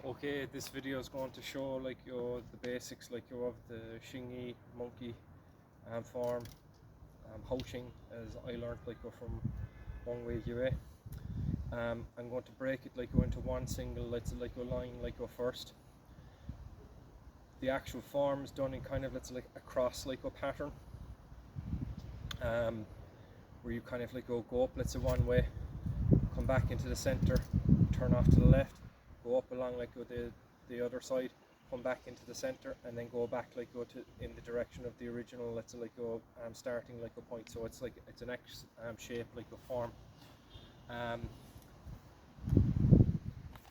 Okay, this video is going to show the basics of the Xingyi monkey form, Hou Xing, as I learned from Yue. I'm going to break it into one single line first. The actual form is done in kind of a cross pattern, where you kind of go up one way, come back into the center, turn off to the left, go up along the other side, come back into the center, and then go back go to in the direction of the original starting point. So it's an X shape form.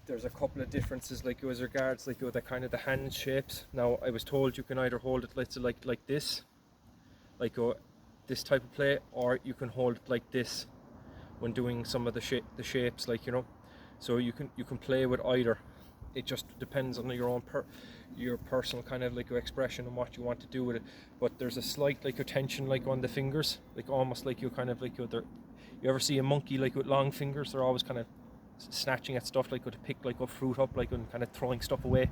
There's a couple of differences as regards the kind of the hand shapes. Now I was told you can either hold it like this, this type of play, or you can hold it like this when doing some of the shapes, so you can play with either. It just depends on your own your personal kind of expression and what you want to do with it. But there's a slight tension on the fingers, almost you kind of you ever see a monkey with long fingers? They're always kind of snatching at stuff to pick a fruit up and kind of throwing stuff away.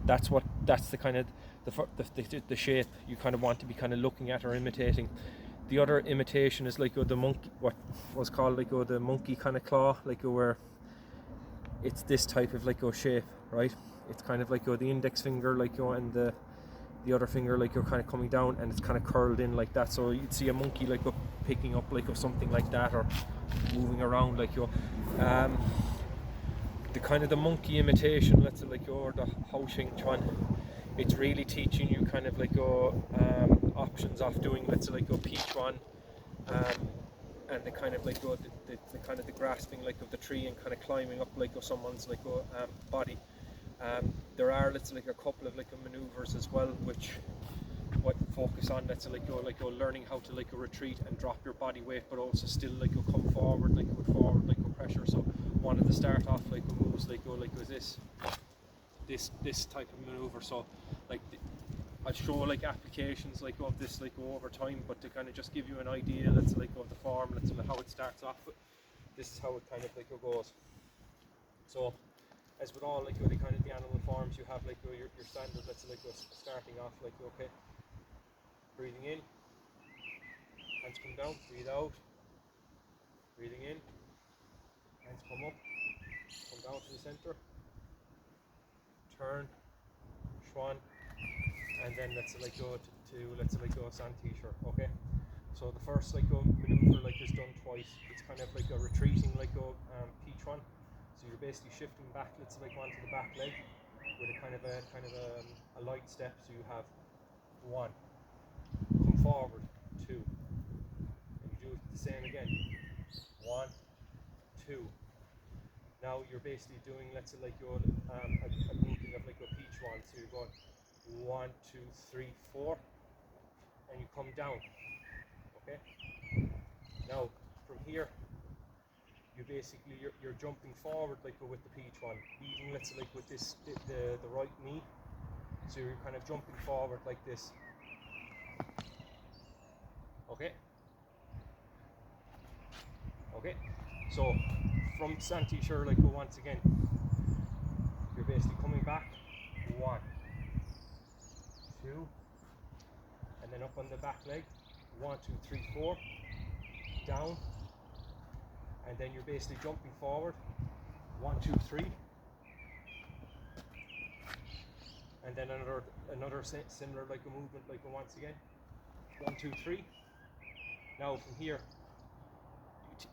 That's the kind of the shape you kind of want to be kind of looking at or imitating. The other imitation is the monkey, what was called the monkey kind of claw, where it's this type of shape, right? It's kind of the index finger and the other finger kind of coming down, and it's kind of curled in like that. So you'd see a monkey picking up something like that, or moving around the kind of the monkey imitation, or the Hou Xing quan. It's really teaching you kind of options of doing peach one, and the kind of the kind of the grasping of the tree and kind of climbing up of someone's body. There are a couple of maneuvers as well, which focus on learning how to retreat and drop your body weight, but also still come forward with forward pressure. So one of the start off moves this type of maneuver. So I'll show applications of this over time, but to kind of just give you an idea of the form, how it starts off. This is how it kind of goes. So as with all the kind of the animal forms, you have your standard starting off okay, breathing in, hands come down, breathe out, breathing in, hands come up, come down to the center, turn, schwan, and then go to Santi-shur. Okay, so the first maneuver is done twice. It's kind of a retreating peach one. So you're basically shifting back onto the back leg with a kind of a light step. So you have 1, come forward, 2, and you do it the same again, 1, 2. Now you're basically doing a grouping of a peach one. So you're going 1, 2, 3, 4, and you come down. Okay. Now from here, you basically you're jumping forward with the peach one, leading with this the right knee. So you're kind of jumping forward like this. Okay. Okay. So from Santi-shur, once again, you're basically coming back, 1, 2, and then up on the back leg, 1, 2, 3, 4, down, and then you're basically jumping forward, 1, 2, 3, and then another similar a movement once again, 1, 2, 3. Now from here,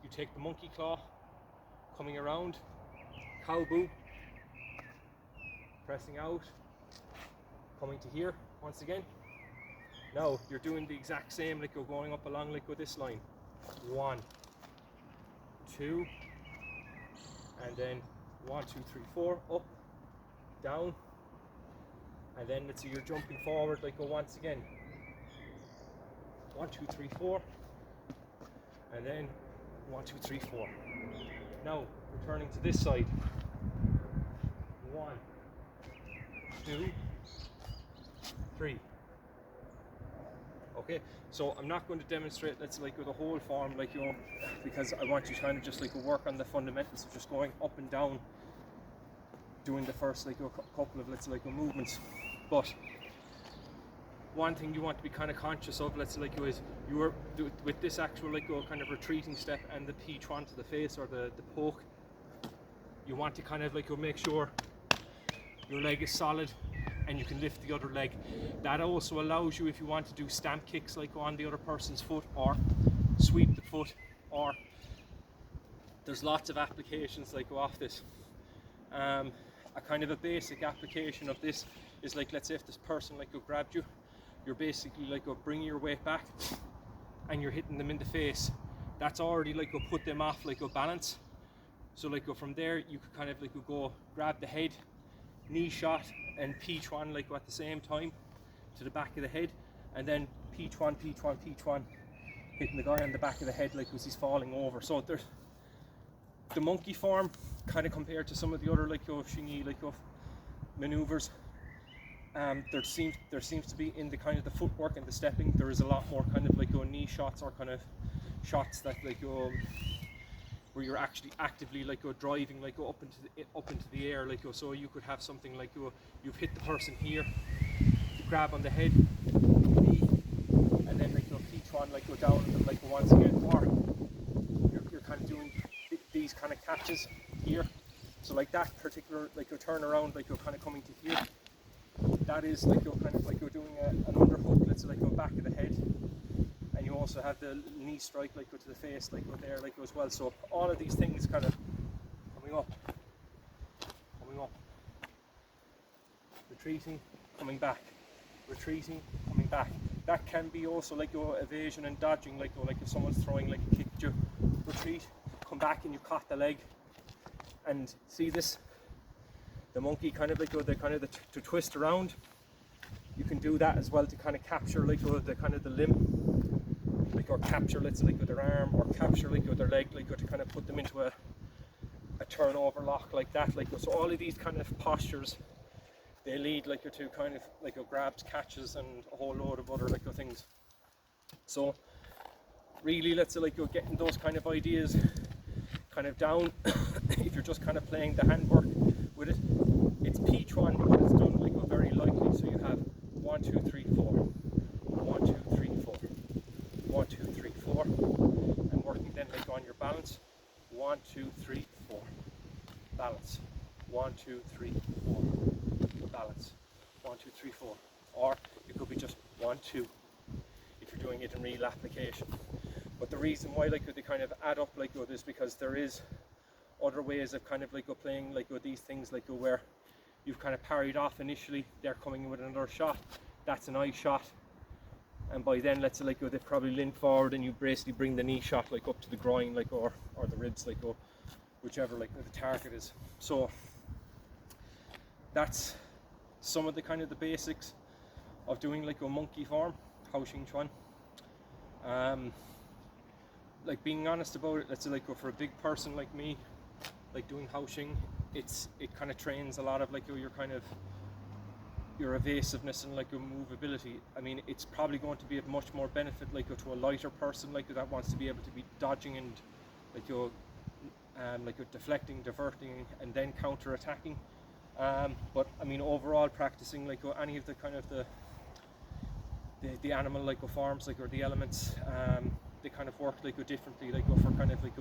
you take the monkey claw, coming around, cow boo, pressing out, coming to here once again. Now you're doing the exact same, you're going up along with this line, 1, 2, and then 1, 2, 3, 4, up, down, and then you're jumping forward once again, 1, 2, 3, 4, and then 1, 2, 3, 4. Now returning to this side, 1, 2, 3. Okay, so I'm not going to demonstrate the whole form because I want you to kind of just work on the fundamentals of just going up and down doing the first like a couple of, let's say, like movements. But one thing you want to be kind of conscious of, let's say, like is you are with this actual like kind of retreating step and the P1 to the face or the poke, you want to kind of like make sure your leg is solid and you can lift the other leg. That also allows you, if you want to do stamp kicks like on the other person's foot or sweep the foot, or there's lots of applications like off this. A kind of a basic application of this is like, let's say if this person like grabbed you, you're basically like bringing your weight back and you're hitting them in the face. That's already like put them off like balance. So like from there you could kind of like go grab the head, knee shot and P1 like at the same time to the back of the head, and then P1 hitting the guy on the back of the head like as he's falling over. So there's the monkey form kind of compared to some of the other like Xingyi like maneuvers. There seems to be in the kind of the footwork and the stepping, there is a lot more kind of like knee shots or kind of shots that like where you're actually actively like driving like up into the air, like so you could have something like you've hit the person here, you grab on the head, knee, and then like P1 like go down and like once again, or you're kind of doing these kind of catches here. So like that particular like turn around like kind of coming to here, that is like kind of like doing an underhook, let's say like back of the head. And you also have the knee strike like to the face like there like as well. So all of these things kind of coming up, retreating, coming back, retreating, coming back. That can be also like your evasion and dodging, like if someone's throwing like a kick at you, retreat, come back and you caught the leg. And see this, the monkey kind of like to twist around. You can do that as well to kind of capture like the kind of the limb, like or capture, let's say like with their arm, or capture like with their leg, like to kind of put them into a turnover lock like that. Like so, all of these kind of postures, they lead like to kind of like grabs, catches, and a whole load of other like things. So really, let's say like getting those kind of ideas kind of down. If you're just kind of playing the handwork with it, it's P1, but it's done like very lightly. So you have 1, 2, 3, 4, 1, 2, 3, 4, 1, 2, 3, 4, and working then like on your balance. 1, 2, 3, 4, balance. 1, 2, 3, 4, balance. 1, 2, 3, 4. Or it could be just 1, 2 if you're doing it in real application. But the reason why like they kind of add up like this, because there is other ways of kind of like playing like these things like where you've kind of parried off initially, they're coming in with another shot, that's an eye shot, and by then let's say like they've probably leaned forward and you basically bring the knee shot like up to the groin like or the ribs like whichever like the target is. So that's some of the kind of the basics of doing like a monkey form, Hou Xing Chuan. Like being honest about it, let's say like for a big person like me, like doing Hou Xing, it kind of trains a lot of like your evasiveness and like your movability. I mean, it's probably going to be of much more benefit like to a lighter person like that wants to be able to be dodging and like you're deflecting, diverting, and then counter attacking. But I mean, overall practicing like any of the kind of the animal like forms like or the elements, they kind of work like differently like for kind of like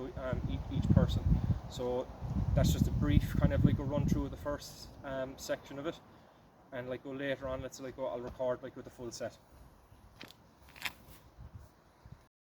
each person. So that's just a brief kind of like a run through of the first section of it, and like later on let's like I'll record like with the full set.